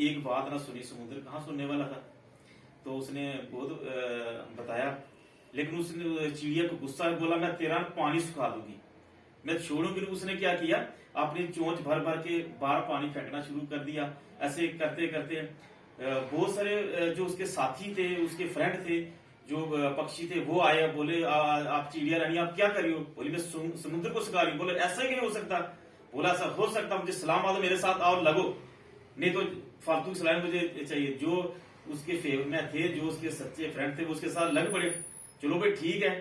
एक बात ना सुनी, समुद्र कहाँ सुनने वाला था। तो उसने बहुत बताया, लेकिन उसने चिड़िया को गुस्सा है, बोला मैं तेरा पानी सुखा दूंगी, मैं छोड़ूंगी। उसने क्या किया, अपनी चोंच भर भर के बाहर पानी फेंकना शुरू कर दिया। ऐसे करते करते बहुत सारे जो उसके साथी थे, उसके फ्रेंड थे, जो पक्षी थे, वो आए, बोले आप चिड़िया रानी आप क्या कर रही हो? बोली मैं समुद्र को सिखा रही हूँ। बोले ऐसा ही नहीं हो सकता। बोला ऐसा हो सकता, मुझे सलाम आ दो मेरे साथ और लगो, नहीं तो फालतू सलाम मुझे चाहिए। जो उसके फेवर में थे, जो उसके सच्चे फ्रेंड थे, वो उसके साथ लग पड़े। चलो भाई ठीक है,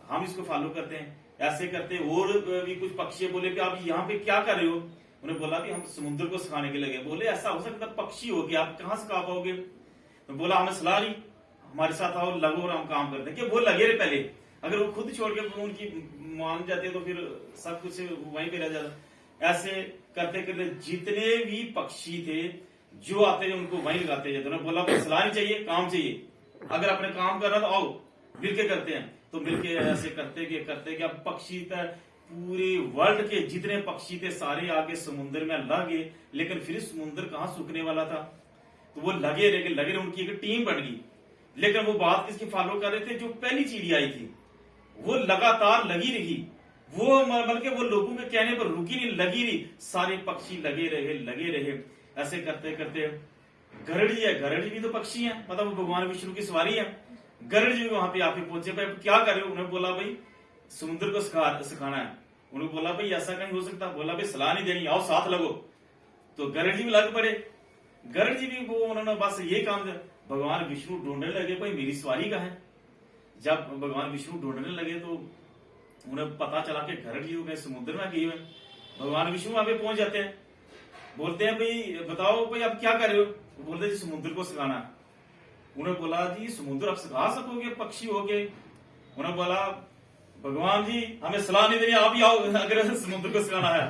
हम इसको फॉलो करते हैं। ऐसे करते और भी कुछ पक्षी बोले कि आप यहाँ पे क्या कर रहे हो? उन्हें बोला कि हम समुद्र को सिखाने के लगे। बोले ऐसा हो सकता, पक्षी हो गया, आप कहाँ सिखा पाओगे? तो बोला हमें सलाह ली, हमारे साथ आओ, लगो और हम काम करते हैं। कि वो लगे रहे पहले, अगर वो खुद छोड़ के उनकी मान जाते तो फिर सब कुछ वहीं पे रह जाता। ऐसे करते करते जितने भी पक्षी थे जो आते थे उनको वहीं लगाते जाते। उन्होंने बोला सलाह नहीं चाहिए, काम चाहिए। अगर अपने काम करना तो आओ मिलके करते हैं। तो मिलके ऐसे करते कि अब पक्षी पूरे वर्ल्ड के जितने पक्षी थे सारे आगे समुद्र में लगे। लेकिन फिर समुद्र कहाँ सूखने वाला था, तो वो लगे रहे, उनकी एक टीम बन गई। लेकिन वो बात किसकी फॉलो कर रहे थे? जो पहली चिड़िया आई थी वो लगातार लगी रही, वो बल्कि वो लोगों के कहने पर रुकी नहीं, लगी रही। सारे पक्षी लगे रहे। ऐसे करते करते गरुड़ जी है, गरुड़ जी भी तो पक्षी है, मतलब वो भगवान विष्णु की सवारी है। गरुड़ जी भी वहां पे आके पहुंचे, भाई क्या कर रहे हो? उन्होंने बोला भाई समुद्र को सिखाना है। उन्होंने बोला भाई ऐसा कहीं हो सकता? बोला भाई सलाह नहीं देनी, आओ साथ लगो। तो गरुड़ जी भी लग पड़े। गरुड़ जी भी वो उन्होंने बस ये काम, भगवान विष्णु ढूंढने लगे भाई मेरी सवारी कहाँ है। जब भगवान विष्णु ढूंढने लगे तो उन्हें पता चला कि गरुड़ जी गए समुद्र में गए हुए। भगवान विष्णु वहां पे पहुंच जाते हैं, बोलते हैं भाई बताओ भाई आप क्या कर रहे हो? वो बोलते जी समुद्र को सिखाना। उन्होंने बोला जी समुद्र आप सिखा सकोगे पक्षी हो के? उन्होंने बोला भगवान जी हमें सलाह नहीं देनी, आप ही आओ अगर समुद्र को सिखाना है।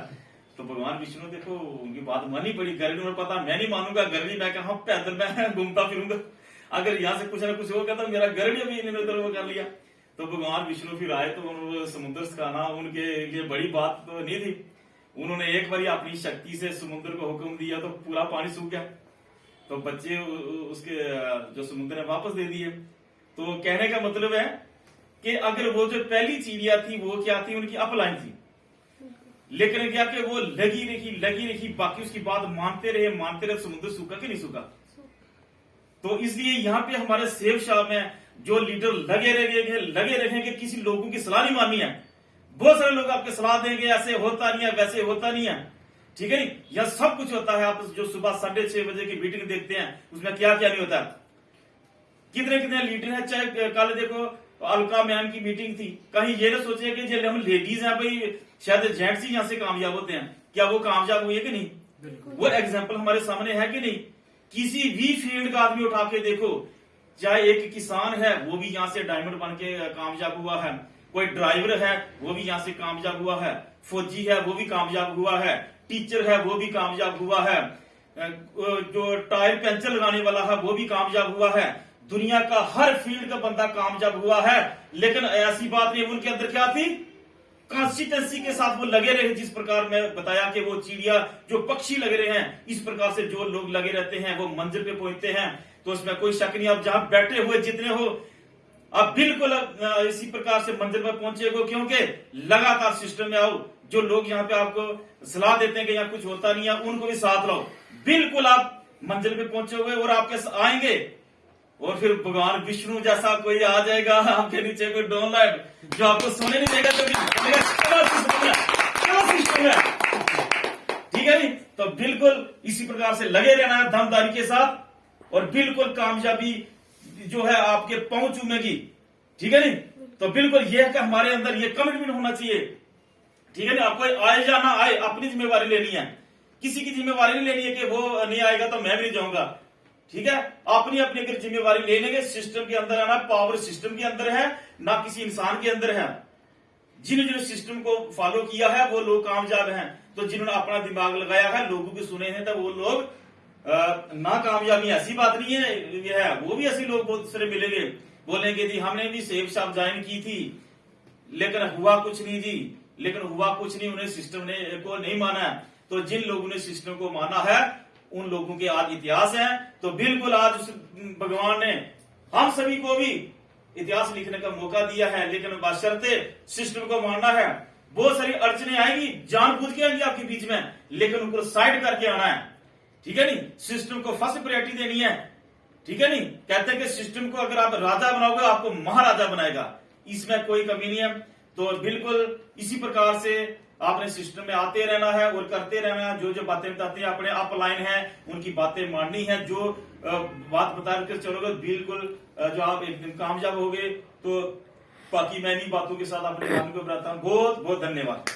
तो भगवान विष्णु देखो उनकी बात माननी पड़ी। गरुड़ में पता मैं नहीं मानूंगा, गरुड़ मैं कहा पैदल मैं घूमता फिरूंगा, अगर यहाँ से कुछ ना कुछ होगा तो मेरा गरुड़ भी इन्होंने उधर कर लिया। तो भगवान विष्णु फिर आए तो उन्होंने समुद्र सिखाना उनके लिए बड़ी बात तो नहीं थी। उन्होंने एक बार अपनी शक्ति से समुद्र को हुक्म दिया तो पूरा पानी सूख गया। तो बच्चे उसके जो समुद्र ने वापस दे दिए। तो कहने का मतलब है कि अगर वो जो पहली चिड़िया थी वो क्या थी, उनकी अपलाइन थी, लेकिन क्या कि वो लगी रही, बाकी उसकी बात मानते रहे, समुद्र सूखा कि नहीं सूखा। तो इसलिए यहाँ पे हमारे सेव शाह में जो लीडर लगे रहेंगे, किसी लोगों की सलाह नहीं माननी है। बहुत सारे लोग आपके सलाह देंगे ऐसे होता नहीं है, वैसे होता नहीं है, ठीक है नहीं, यह सब कुछ होता है। आप जो सुबह 6:30 बजे की मीटिंग देखते हैं उसमें क्या क्या नहीं होता। कितने लीडर है, चाहे कल देखो अलका मैम की मीटिंग थी, कहीं ये ना सोचे कि जो हम लेडीज हैं भाई शायद जेंट्स ही यहाँ से कामयाब होते हैं। क्या वो कामयाब हुए कि नहीं? वो एग्जाम्पल हमारे सामने है कि नहीं? किसी भी फील्ड का आदमी उठा के देखो, चाहे एक किसान है वो भी यहाँ से डायमंड बन के कामयाब हुआ है, कोई ड्राइवर है वो भी यहाँ से कामयाब हुआ है, फौजी है वो भी कामयाब हुआ है, टीचर है वो भी कामयाब हुआ है, जो टायर पंचर लगाने वाला है वो भी कामयाब हुआ है। दुनिया का हर फील्ड का बंदा कामयाब हुआ है। लेकिन ऐसी बात नहीं, उनके अंदर क्या थी? कंसिस्टेंसी के साथ वो लगे रहे। जिस प्रकार मैं बताया कि वो चिड़िया जो पक्षी लगे रहे हैं, इस प्रकार से जो लोग लगे रहते हैं वो मंजिल पे पहुंचते हैं। तो इसमें कोई शक नहीं, आप जहां बैठे हुए जितने हो आप बिल्कुल इसी प्रकार से मंजिल पर पहुंचेगो, क्योंकि लगातार सिस्टम में आओ। जो लोग यहाँ पे आपको सलाह देते हैं कि यहाँ कुछ होता नहीं है, उनको भी साथ लाओ, बिल्कुल आप मंजिल पे पहुंचोगे और आपके आएंगे। और फिर भगवान विष्णु जैसा कोई आ जाएगा आपके नीचे, कोई डोनलाइट जो आपको सोने नहीं देगा, तो सिस्टम है, ठीक है नहीं? तो बिल्कुल इसी प्रकार से लगे रहना है दमदारी के साथ, और बिल्कुल कामयाबी जो है आपके पहुंच चुमेगी, ठीक है नहीं? तो बिल्कुल यह कि हमारे अंदर ये कमिटमेंट होना चाहिए, ठीक है नहीं? आपको आए या ना आए अपनी जिम्मेवारी लेनी है, किसी की जिम्मेवारी नहीं लेनी है कि वो नहीं आएगा तो मैं भी नहीं जाऊंगा, ठीक है? अपनी अपनी अगर जिम्मेवारी ले लेंगे, सिस्टम के अंदर है ना, पावर सिस्टम के अंदर है ना, किसी इंसान के अंदर है। जिन्होंने सिस्टम को फॉलो किया है वो लोग कामयाब हैं। तो जिन्होंने अपना दिमाग लगाया है, लोगों के सुने हैं, तो वो लोग ना कामयाबी ऐसी बात नहीं है, ये है वो भी ऐसे लोग बहुत सारे मिलेंगे, बोलेंगे जी हमने भी सेफ शॉप ज्वाइन की थी लेकिन हुआ कुछ नहीं जी, उन्हें सिस्टम ने को नहीं माना है। तो जिन लोगों ने सिस्टम को माना है उन लोगों के आज इतिहास है। तो बिल्कुल आज उस भगवान ने हम सभी को भी इतिहास लिखने का मौका दिया है, लेकिन बशर्ते सिस्टम को मानना है। बहुत सारी अड़चने आएगी, जानबूझ के आएंगी आपके बीच में, लेकिन उनको साइड करके आना है, ठीक है नहीं। सिस्टम को फर्स्ट प्रायोरिटी देनी है, ठीक है नहीं। कहते हैं कि सिस्टम को अगर आप राजा बनाओगे आपको महाराजा बनाएगा, इसमें कोई कमी नहीं है। तो बिल्कुल इसी प्रकार से आपने सिस्टम में आते रहना है और करते रहना है। जो जो बातें बताते हैं अपने अपलाइन है, उनकी बातें माननी है। जो बात बता कर चलोगे बिल्कुल जो आप एक दिन कामयाब होगे। तो बाकी मैं इन्हीं बातों के साथ अपने काम को बताता हूँ। बहुत बहुत धन्यवाद।